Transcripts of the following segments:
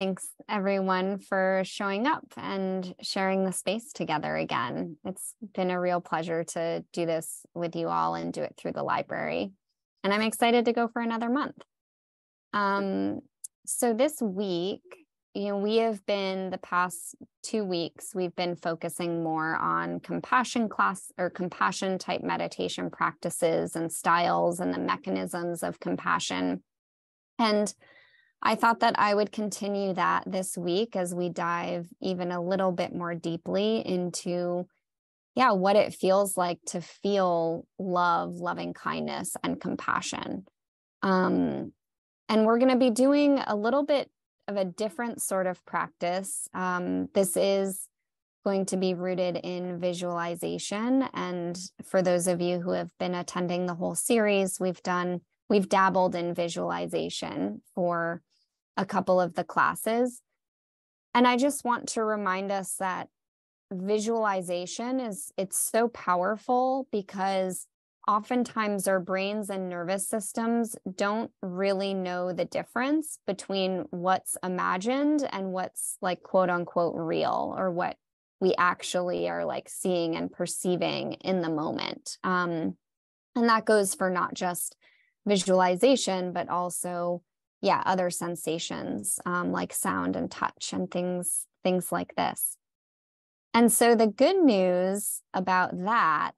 Thanks everyone for showing up and sharing the space together again. It's been a real pleasure to do this with you all and do it through the library. And I'm excited to go for another month. So this week, we have been the past 2 weeks, we've been focusing more on compassion class or compassion type meditation practices and styles and the mechanisms of compassion. And I thought that I would continue that this week as we dive even a little bit more deeply into, what it feels like to feel love, loving kindness, and compassion. And we're going to be doing a little bit of a different sort of practice. This is going to be rooted in visualization. And for those of you who have been attending the whole series, we've dabbled in visualization for a couple of the classes. And I just want to remind us that visualization it's so powerful because oftentimes our brains and nervous systems don't really know the difference between what's imagined and what's like quote unquote real, or what we actually are like seeing and perceiving in the moment. And that goes for not just visualization, but also other sensations like sound and touch and things like this. And so the good news about that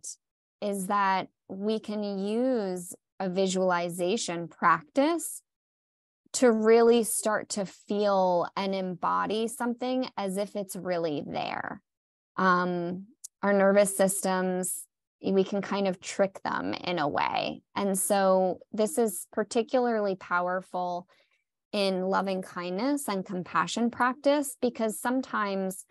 is that we can use a visualization practice to really start to feel and embody something as if it's really there. Our nervous systems, we can kind of trick them in a way. And so this is particularly powerful in loving kindness and compassion practice, because sometimes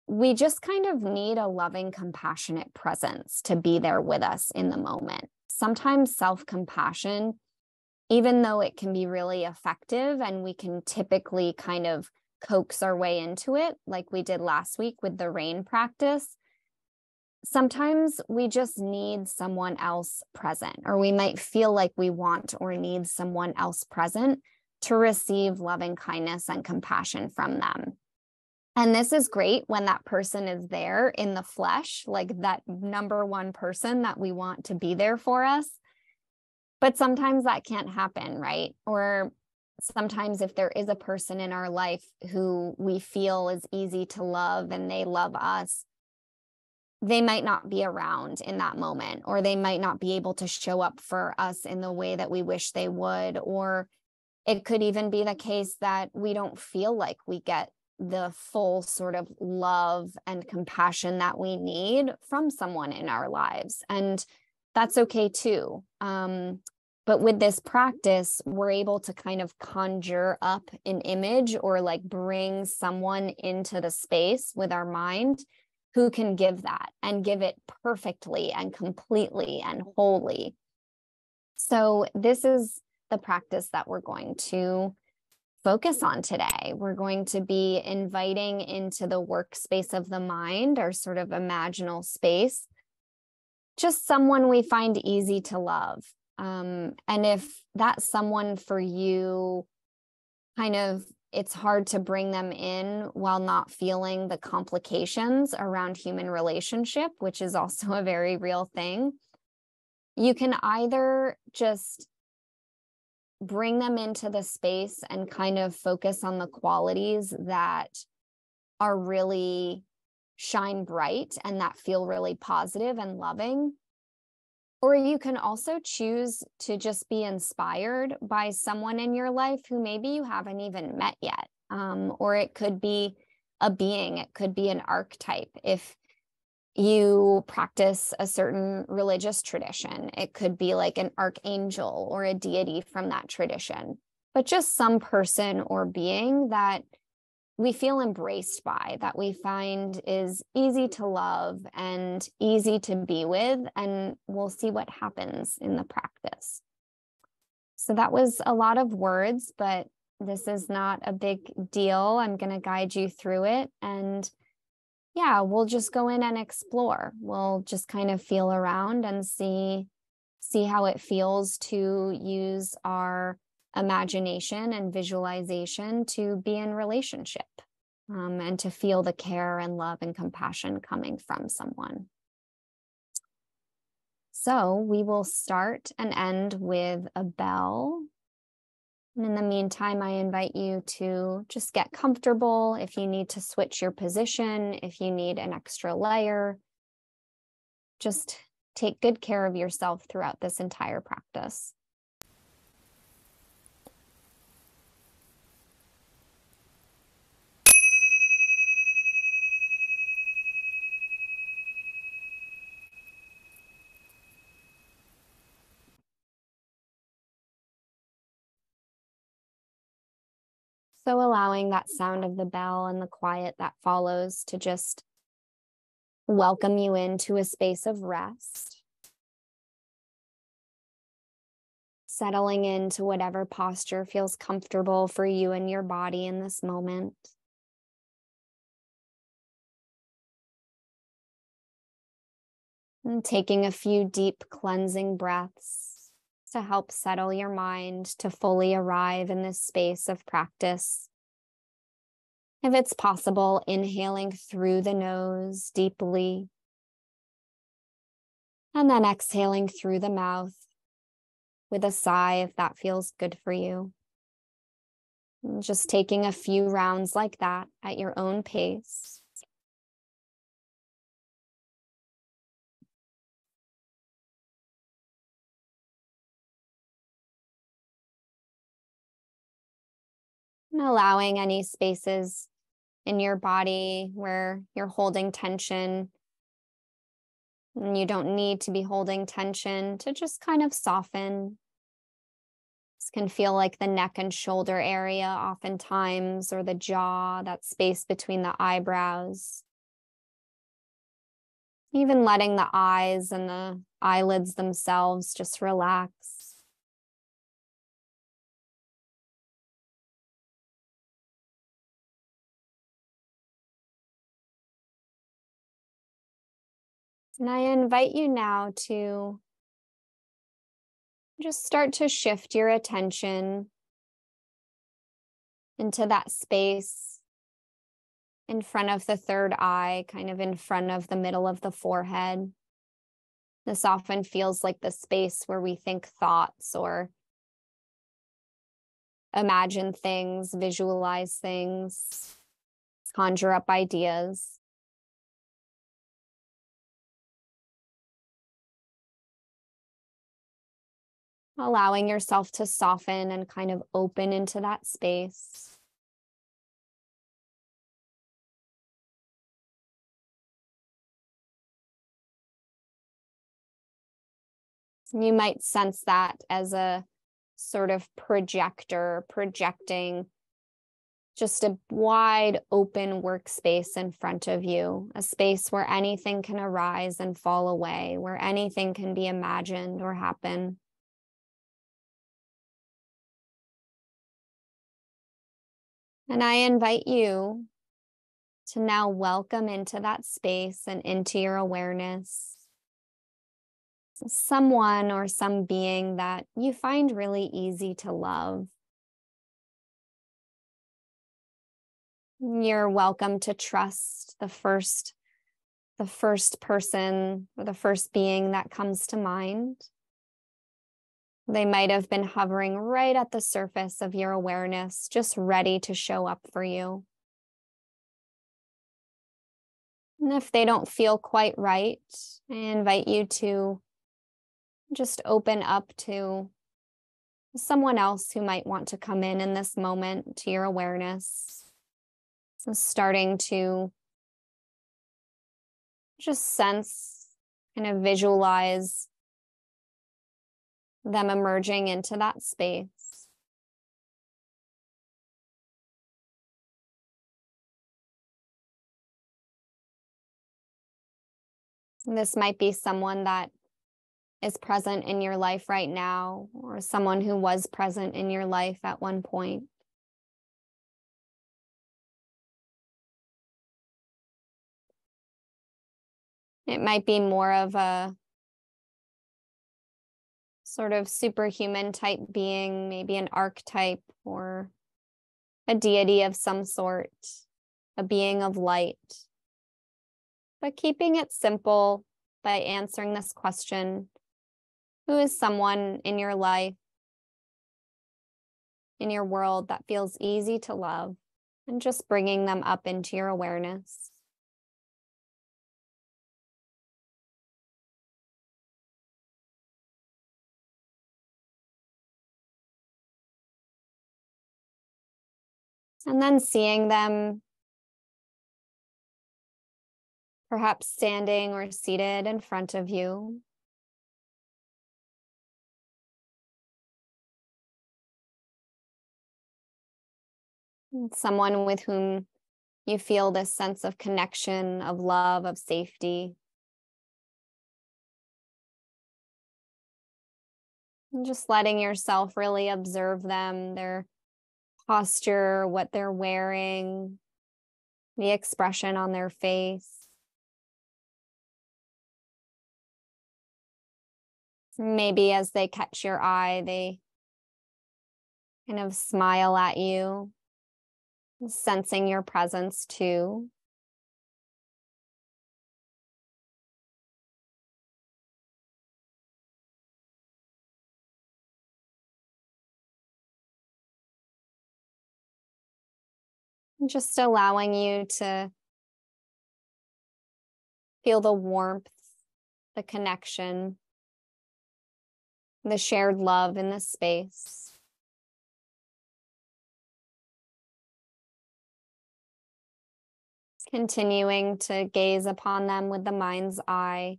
we just kind of need a loving, compassionate presence to be there with us in the moment. Sometimes self-compassion, even though it can be really effective and we can typically kind of coax our way into it, like we did last week with the rain practice, sometimes we just need someone else present, or we might feel like we want or need someone else present to receive loving kindness and compassion from them. And this is great when that person is there in the flesh, like that number one person that we want to be there for us. But sometimes that can't happen, right? Or sometimes if there is a person in our life who we feel is easy to love and they love us, they might not be around in that moment, or they might not be able to show up for us in the way that we wish they would. Or it could even be the case that we don't feel like we get the full sort of love and compassion that we need from someone in our lives. And that's okay too. But with this practice, we're able to kind of conjure up an image, or like bring someone into the space with our mind who can give that and give it perfectly and completely and wholly. So this is the practice that we're going to focus on today. We're going to be inviting into the workspace of the mind, our sort of imaginal space, just someone we find easy to love. And if that's someone for you, kind of, it's hard to bring them in while not feeling the complications around human relationship, which is also a very real thing. You can either just bring them into the space and kind of focus on the qualities that are really shine bright and that feel really positive and loving. Or you can also choose to just be inspired by someone in your life who maybe you haven't even met yet. Or it could be a being, it could be an archetype. If you practice a certain religious tradition, it could be like an archangel or a deity from that tradition, but just some person or being that we feel embraced by, that we find is easy to love and easy to be with, and we'll see what happens in the practice. So that was a lot of words, but this is not a big deal. I'm going to guide you through it, and we'll just go in and explore. We'll just kind of feel around and see how it feels to use our imagination and visualization to be in relationship, and to feel the care and love and compassion coming from someone. So we will start and end with a bell. And in the meantime, I invite you to just get comfortable. If you need to switch your position, if you need an extra layer, just take good care of yourself throughout this entire practice. So allowing that sound of the bell and the quiet that follows to just welcome you into a space of rest. Settling into whatever posture feels comfortable for you and your body in this moment. And taking a few deep cleansing breaths to help settle your mind to fully arrive in this space of practice. If it's possible, inhaling through the nose deeply, and then exhaling through the mouth with a sigh if that feels good for you. And just taking a few rounds like that at your own pace. And allowing any spaces in your body where you're holding tension, and you don't need to be holding tension, to just kind of soften. This can feel like the neck and shoulder area oftentimes, or the jaw, that space between the eyebrows. Even letting the eyes and the eyelids themselves just relax. And I invite you now to just start to shift your attention into that space in front of the third eye, kind of in front of the middle of the forehead. This often feels like the space where we think thoughts or imagine things, visualize things, conjure up ideas. Allowing yourself to soften and kind of open into that space. You might sense that as a sort of projector projecting just a wide open workspace in front of you, a space where anything can arise and fall away, where anything can be imagined or happen. And I invite you to now welcome into that space and into your awareness someone or some being that you find really easy to love. You're welcome to trust the first person or the first being that comes to mind. They might have been hovering right at the surface of your awareness, just ready to show up for you. And if they don't feel quite right, I invite you to just open up to someone else who might want to come in this moment to your awareness. So starting to just sense, kind of visualize them emerging into that space. And this might be someone that is present in your life right now, or someone who was present in your life at one point. It might be more of a sort of superhuman type being, maybe an archetype or a deity of some sort, a being of light. But keeping it simple by answering this question: who is someone in your life, in your world, that feels easy to love? And just bringing them up into your awareness. And then seeing them perhaps standing or seated in front of you. Someone with whom you feel this sense of connection, of love, of safety. And just letting yourself really observe them, their posture, what they're wearing, the expression on their face. Maybe as they catch your eye, they kind of smile at you, sensing your presence too. Just allowing you to feel the warmth, the connection, the shared love in this space. Continuing to gaze upon them with the mind's eye.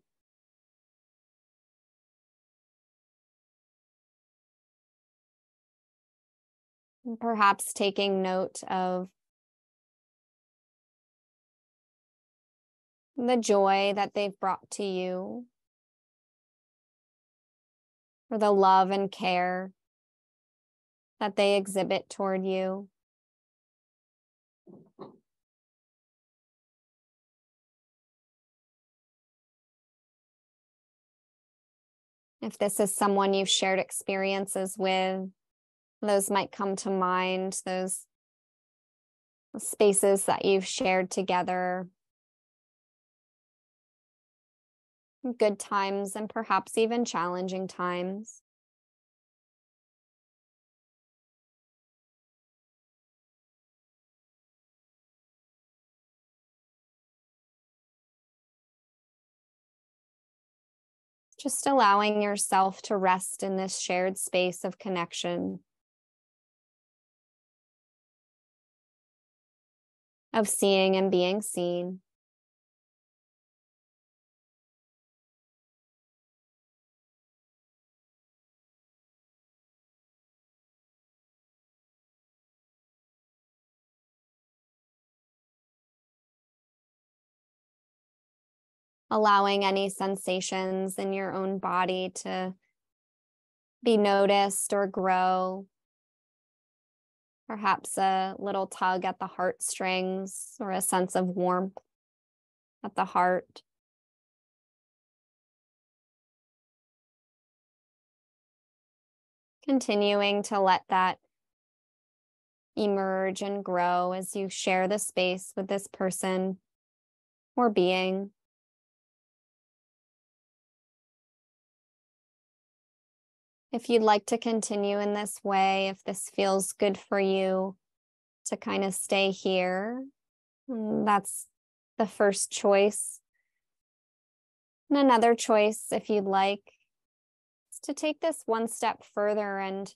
And perhaps taking note of the joy that they've brought to you, or the love and care that they exhibit toward you. If this is someone you've shared experiences with, those might come to mind, those spaces that you've shared together, good times and perhaps even challenging times. Just allowing yourself to rest in this shared space of connection, of seeing and being seen. Allowing any sensations in your own body to be noticed or grow. Perhaps a little tug at the heartstrings or a sense of warmth at the heart. Continuing to let that emerge and grow as you share the space with this person or being. If you'd like to continue in this way, if this feels good for you to kind of stay here, that's the first choice. And another choice, if you'd like, is to take this one step further and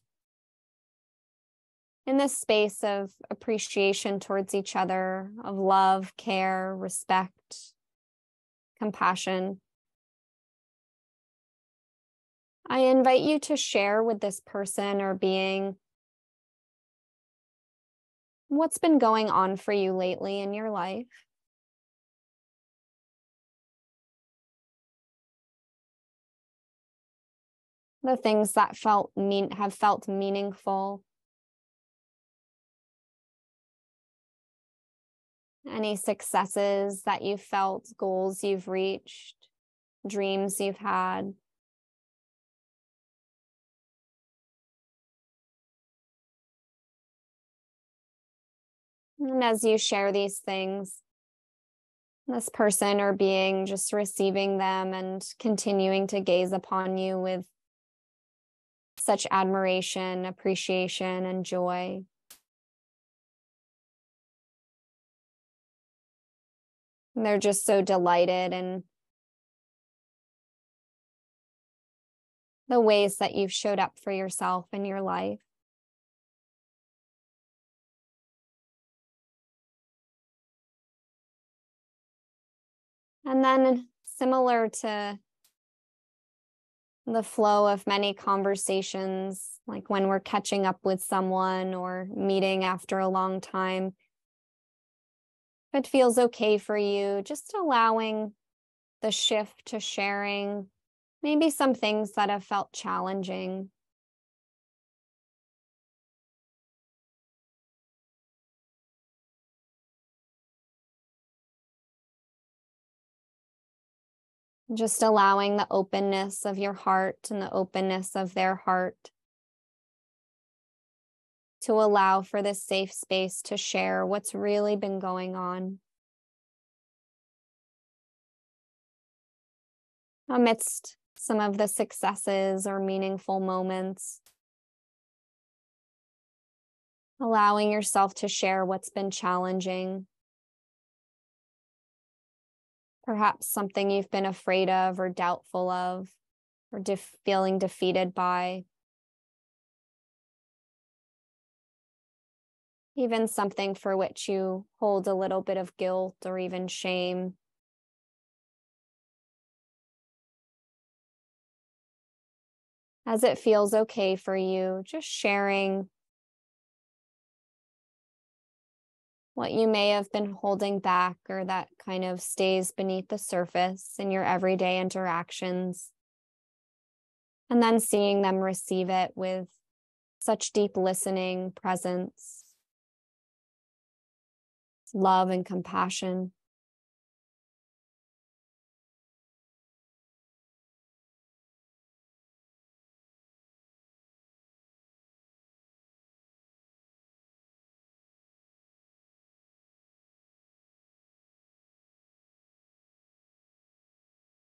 in this space of appreciation towards each other, of love, care, respect, compassion, I invite you to share with this person or being what's been going on for you lately in your life. The things that have felt meaningful. Any successes that you've felt, goals you've reached, dreams you've had. And as you share these things, this person or being just receiving them and continuing to gaze upon you with such admiration, appreciation, and joy. And they're just so delighted in the ways that you've showed up for yourself in your life. And then, similar to the flow of many conversations, like when we're catching up with someone or meeting after a long time, if it feels okay for you, just allowing the shift to sharing maybe some things that have felt challenging. Just allowing the openness of your heart and the openness of their heart to allow for this safe space to share what's really been going on amidst some of the successes or meaningful moments. Allowing yourself to share what's been challenging. Perhaps something you've been afraid of or doubtful of or feeling defeated by. Even something for which you hold a little bit of guilt or even shame. As it feels okay for you, just sharing what you may have been holding back or that kind of stays beneath the surface in your everyday interactions. And then seeing them receive it with such deep listening, presence, love, and compassion.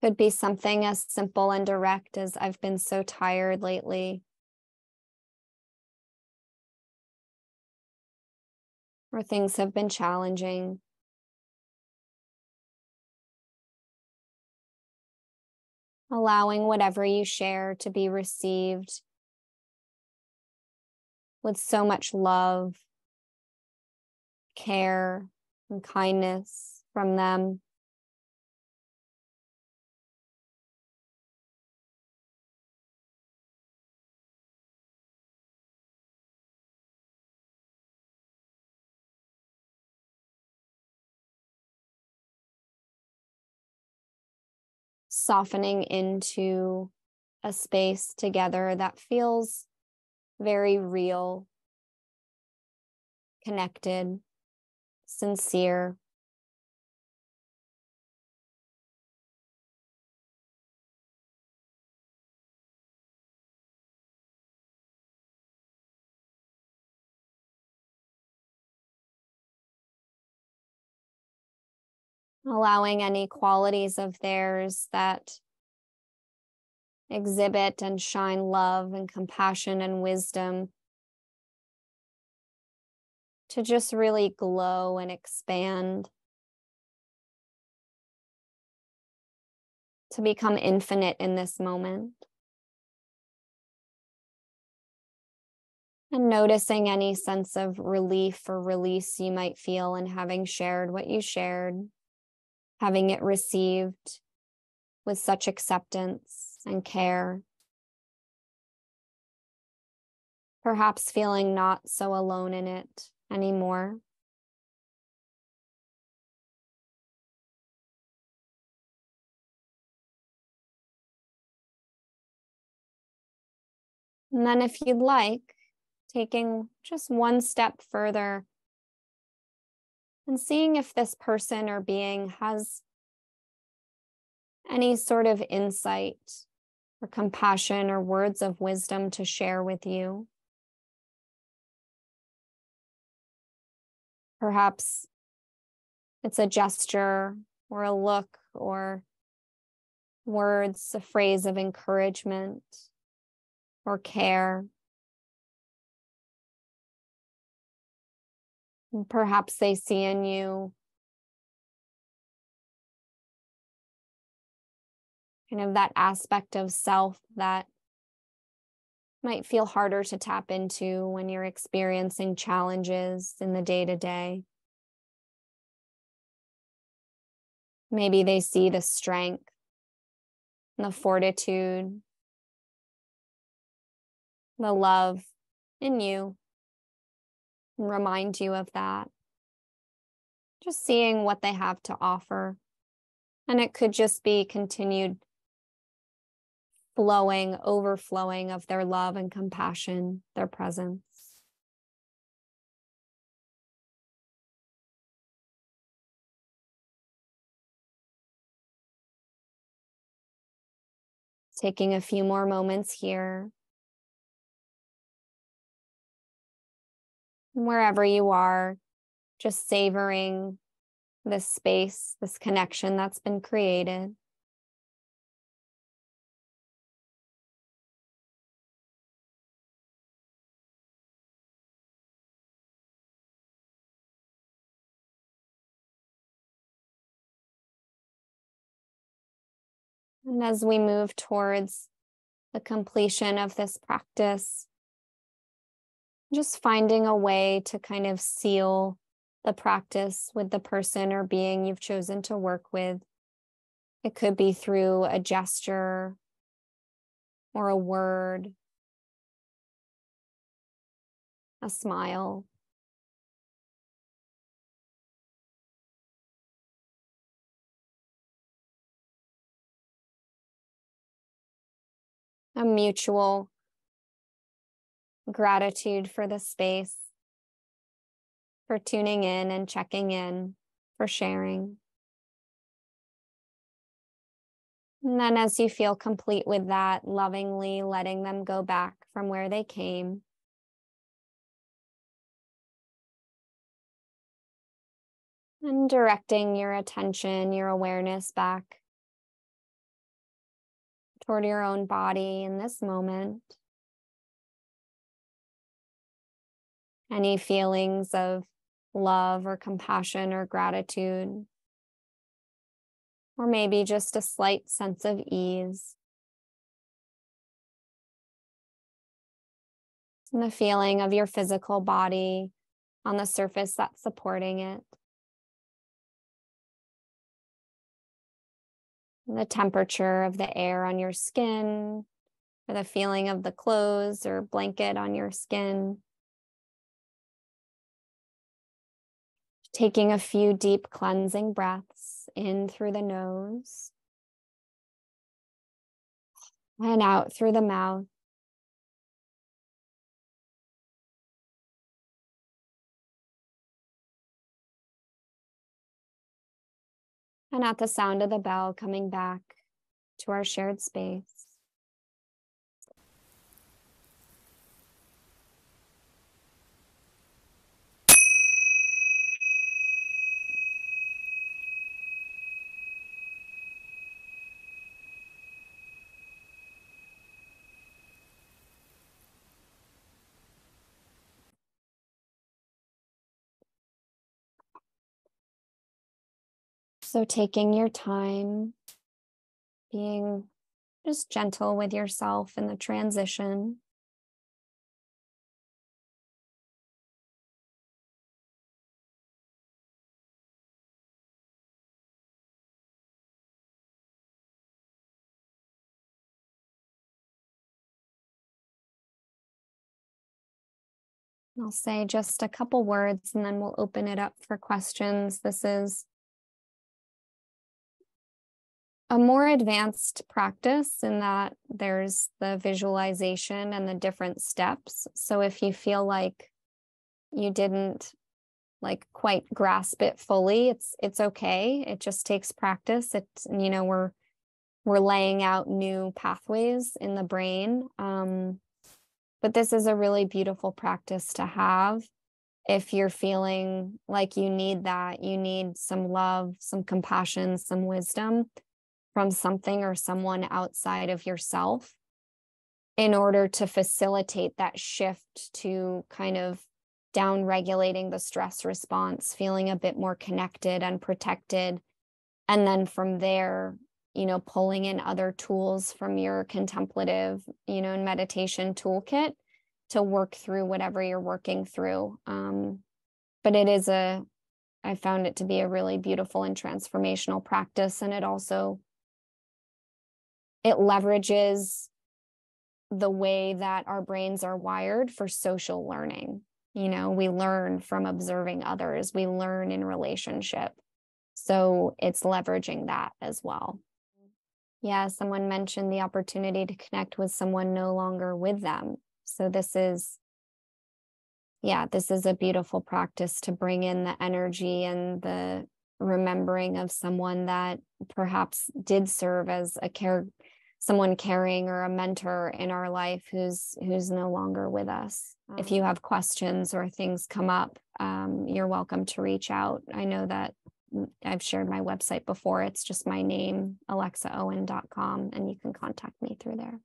Could be something as simple and direct as "I've been so tired lately," or "things have been challenging." Allowing whatever you share to be received with so much love, care, and kindness from them. Softening into a space together that feels very real, connected, sincere. Allowing any qualities of theirs that exhibit and shine love and compassion and wisdom to just really glow and expand, to become infinite in this moment. And noticing any sense of relief or release you might feel in having shared what you shared, having it received with such acceptance and care. Perhaps feeling not so alone in it anymore. And then if you'd like, taking just one step further and seeing if this person or being has any sort of insight or compassion or words of wisdom to share with you. Perhaps it's a gesture or a look or words, a phrase of encouragement or care. And perhaps they see in you kind of that aspect of self that might feel harder to tap into when you're experiencing challenges in the day-to-day. Maybe they see the strength and the fortitude, the love in you, and remind you of that. Just seeing what they have to offer. And it could just be continued flowing, overflowing of their love and compassion, their presence. Taking a few more moments here. Wherever you are, just savoring this space, this connection that's been created. And as we move towards the completion of this practice, just finding a way to kind of seal the practice with the person or being you've chosen to work with. It could be through a gesture or a word, a smile. A mutual gratitude for the space, for tuning in and checking in, for sharing. And then as you feel complete with that, lovingly letting them go back from where they came. And directing your attention, your awareness back toward your own body in this moment. Any feelings of love or compassion or gratitude, or maybe just a slight sense of ease. And the feeling of your physical body on the surface that's supporting it. And the temperature of the air on your skin, or the feeling of the clothes or blanket on your skin. Taking a few deep cleansing breaths in through the nose and out through the mouth. And at the sound of the bell, coming back to our shared space. So taking your time, being just gentle with yourself in the transition. I'll say just a couple words and then we'll open it up for questions. This is a more advanced practice in that there's the visualization and the different steps. So if you feel like you didn't quite grasp it fully, it's okay. It just takes practice. It's, we're laying out new pathways in the brain. But this is a really beautiful practice to have. If you're feeling like you need that, you need some love, some compassion, some wisdom from something or someone outside of yourself in order to facilitate that shift to kind of down regulating the stress response, feeling a bit more connected and protected. And then from there, pulling in other tools from your contemplative, and meditation toolkit to work through whatever you're working through. But I found it to be a really beautiful and transformational practice. And it leverages the way that our brains are wired for social learning. We learn from observing others, we learn in relationship. So it's leveraging that as well. Yeah, someone mentioned the opportunity to connect with someone no longer with them. So this is a beautiful practice to bring in the energy and the remembering of someone that perhaps did serve as someone caring or a mentor in our life who's no longer with us. If you have questions or things come up, you're welcome to reach out. I know that I've shared my website before. It's just my name, alexaowen.com, and you can contact me through there.